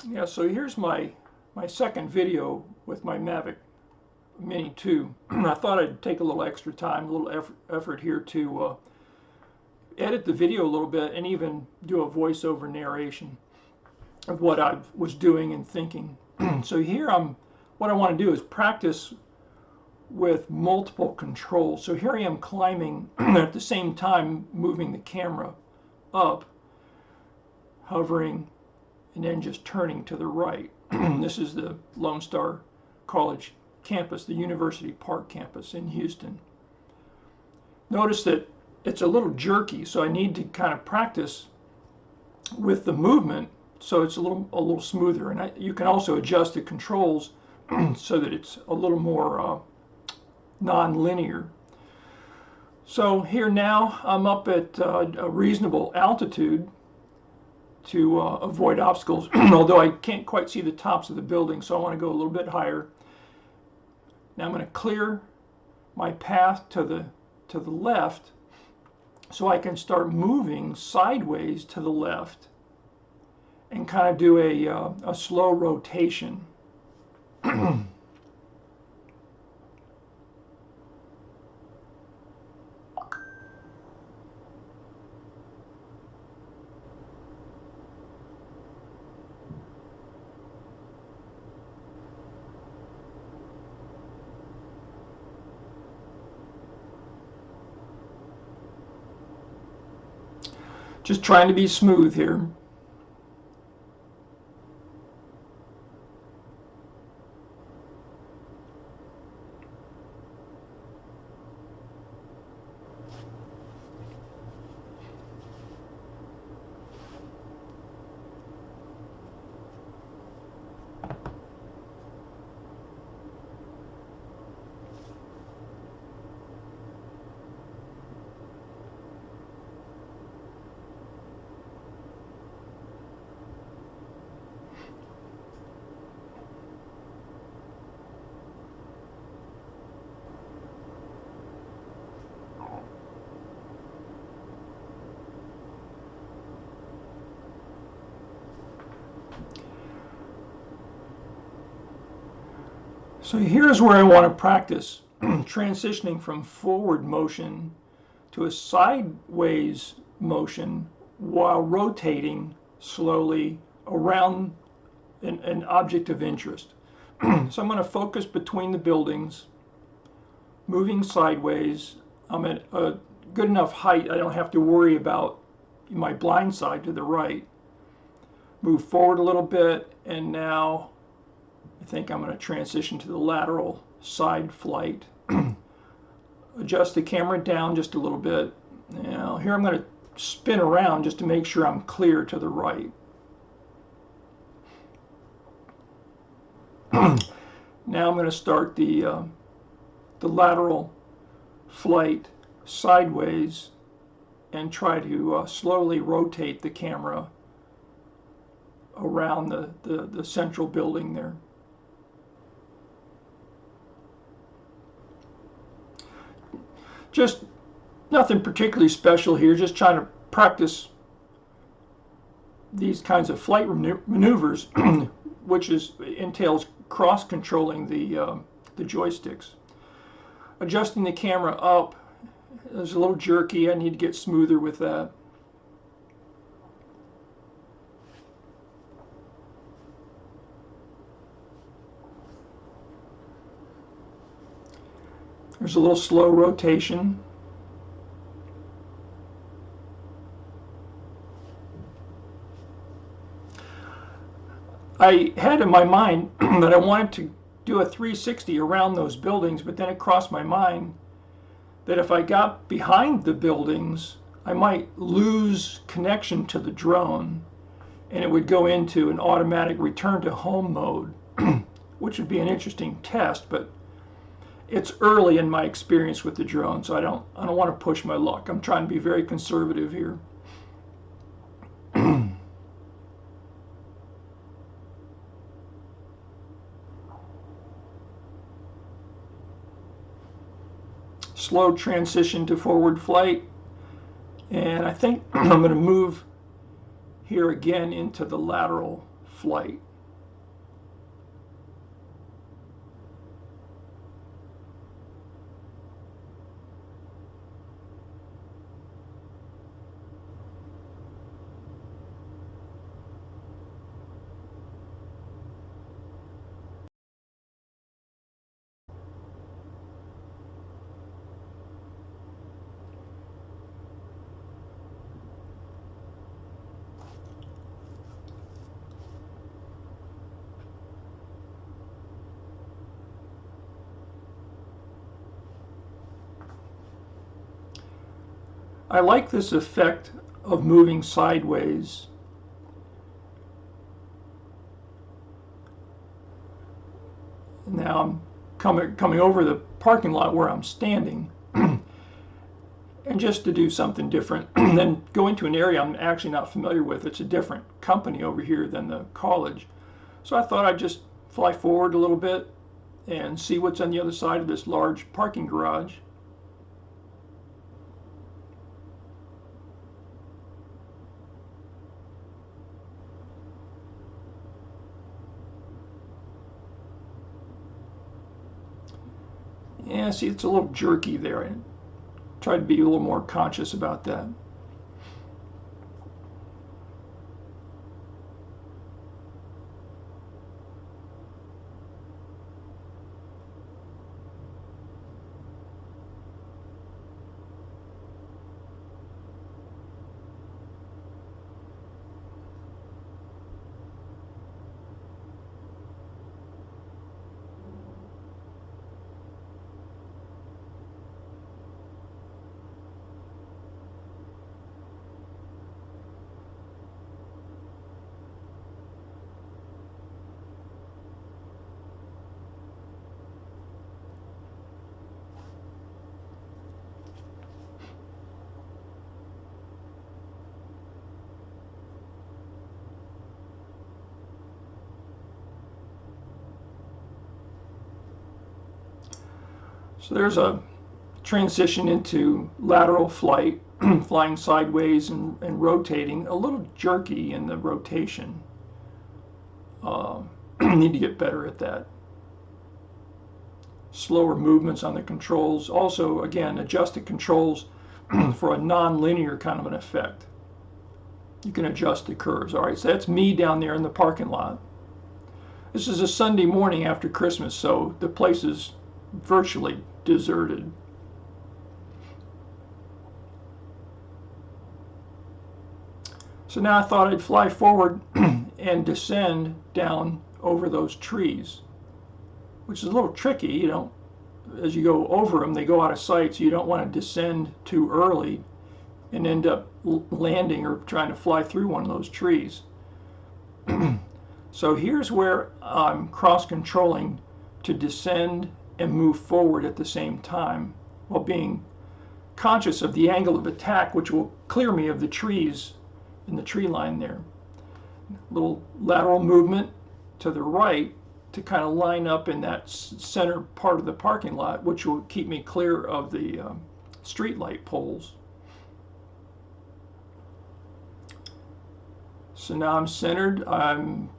Yeah, so here's my second video with my Mavic Mini 2. I thought I'd take a little extra time, a little effort here to edit the video a little bit and even do a voiceover narration of what I was doing and thinking. So here what I want to do is practice with multiple controls. So here I am climbing at the same time moving the camera up, hovering, and then just turning to the right. This is the Lone Star College campus, the University Park campus in Houston. Notice that it's a little jerky, so I need to kind of practice with the movement so it's a little smoother. And you can also adjust the controls so that it's a little more non-linear. So here now I'm up at a reasonable altitude to avoid obstacles, although I can't quite see the tops of the building, so I want to go a little bit higher. Now I'm going to clear my path to the left so I can start moving sideways to the left and kind of do a slow rotation. Just trying to be smooth here. So here's where I want to practice transitioning from forward motion to a sideways motion while rotating slowly around an object of interest. So I'm going to focus between the buildings, moving sideways. I'm at a good enough height I don't have to worry about my blind side to the right. Move forward a little bit, and now I think I'm going to transition to the lateral side flight. Adjust the camera down just a little bit. Now here I'm going to spin around just to make sure I'm clear to the right. Now I'm going to start the lateral flight sideways and try to slowly rotate the camera around the central building there. Just nothing particularly special here, just trying to practice these kinds of flight maneuvers, which entails cross-controlling the joysticks. Adjusting the camera up is a little jerky. I need to get smoother with that. There's a little slow rotation. I had in my mind that I wanted to do a 360 around those buildings, but then it crossed my mind that if I got behind the buildings, I might lose connection to the drone and it would go into an automatic return to home mode, which would be an interesting test, but it's early in my experience with the drone, so I don't want to push my luck. I'm trying to be very conservative here. Slow transition to forward flight, and I think I'm going to move here again into the lateral flight. I like this effect of moving sideways. Now I'm coming over the parking lot where I'm standing, and just to do something different, then go into an area I'm actually not familiar with. It's a different company over here than the college. So I thought I'd just fly forward a little bit and see what's on the other side of this large parking garage. Yeah, see, it's a little jerky there. I tried to be a little more conscious about that. So there's a transition into lateral flight, flying sideways and rotating, a little jerky in the rotation. Need to get better at that. Slower movements on the controls. Also, again, adjusted controls for a non-linear kind of an effect. You can adjust the curves. All right, so that's me down there in the parking lot. This is a Sunday morning after Christmas, so the place is virtually deserted. So now I thought I'd fly forward and descend down over those trees, which is a little tricky. You know, as you go over them, they go out of sight, so you don't want to descend too early and end up landing or trying to fly through one of those trees. So here's where I'm cross-controlling to descend and move forward at the same time, while being conscious of the angle of attack, which will clear me of the trees in the tree line there. Little lateral movement to the right to kind of line up in that center part of the parking lot, which will keep me clear of the street light poles. So now I'm centered. I'm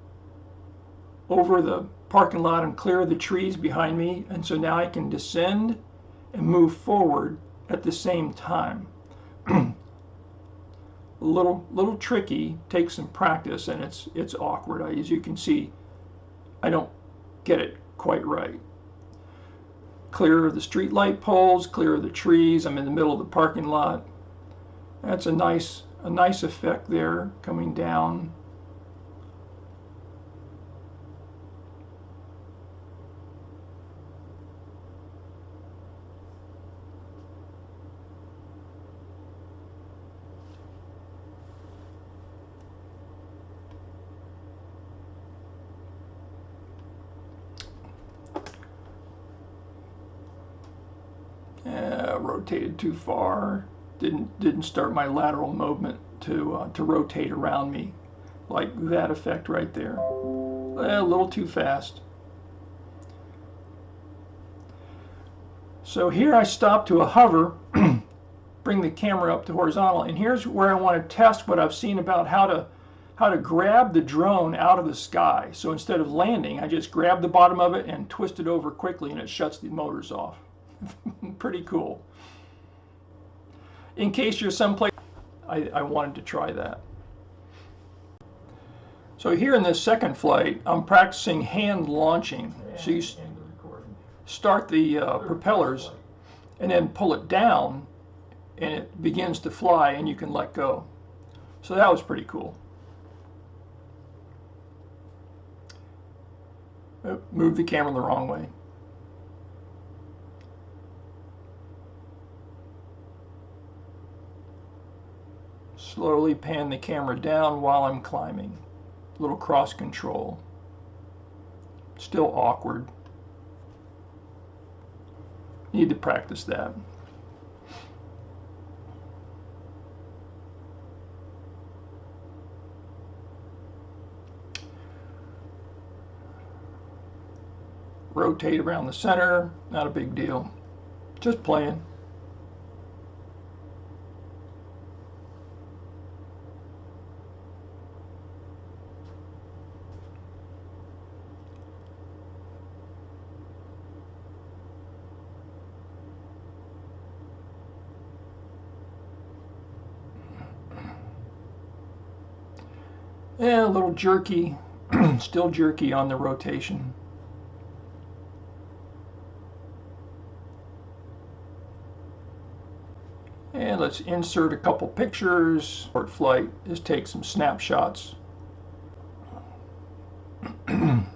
over the parking lot and clear of the trees behind me, and so now I can descend and move forward at the same time. A little tricky, takes some practice, and it's awkward. As you can see, I don't get it quite right. Clear of the street light poles, clear of the trees. I'm in the middle of the parking lot. That's a nice effect there coming down. Rotated too far. Didn't start my lateral movement to rotate around me, like that effect right there. A little too fast. So here I stop to a hover, bring the camera up to horizontal, and here's where I want to test what I've seen about how to grab the drone out of the sky. So instead of landing, I just grab the bottom of it and twist it over quickly, and it shuts the motors off. Pretty cool. In case you're someplace, I wanted to try that. So here in this second flight, I'm practicing hand launching. So you start the propellers and then pull it down, and it begins to fly, and you can let go. So that was pretty cool. Move the camera the wrong way. Slowly pan the camera down while I'm climbing. A little cross control. Still awkward. Need to practice that. Rotate around the center, not a big deal. Just playing. And a little jerky, still jerky on the rotation. And let's insert a couple pictures. Short flight, just take some snapshots. And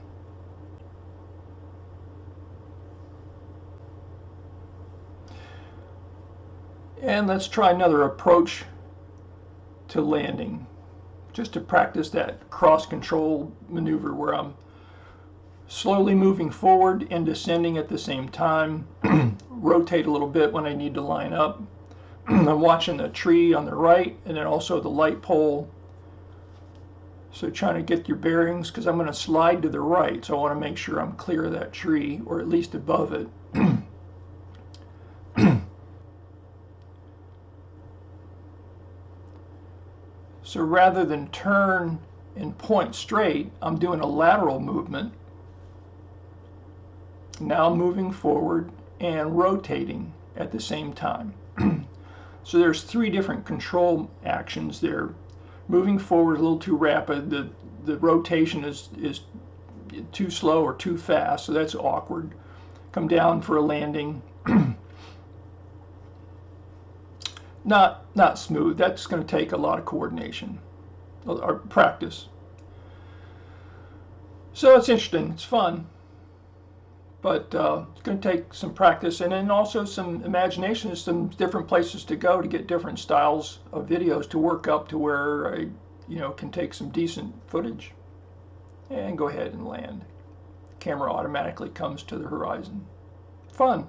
let's try another approach to landing, just to practice that cross control maneuver where I'm slowly moving forward and descending at the same time. Rotate a little bit when I need to line up. I'm watching the tree on the right and then also the light pole. So trying to get your bearings, because I'm going to slide to the right, so I want to make sure I'm clear of that tree, or at least above it. So rather than turn and point straight, I'm doing a lateral movement. Now moving forward and rotating at the same time. So there's 3 different control actions there. Moving forward a little too rapid, the rotation is too slow or too fast, so that's awkward. Come down for a landing. Not smooth. That's going to take a lot of coordination or practice. So it's interesting. It's fun. But it's going to take some practice and then also some imagination, some different places to go to get different styles of videos to work up to where I, can take some decent footage. And go ahead and land. Camera automatically comes to the horizon. Fun.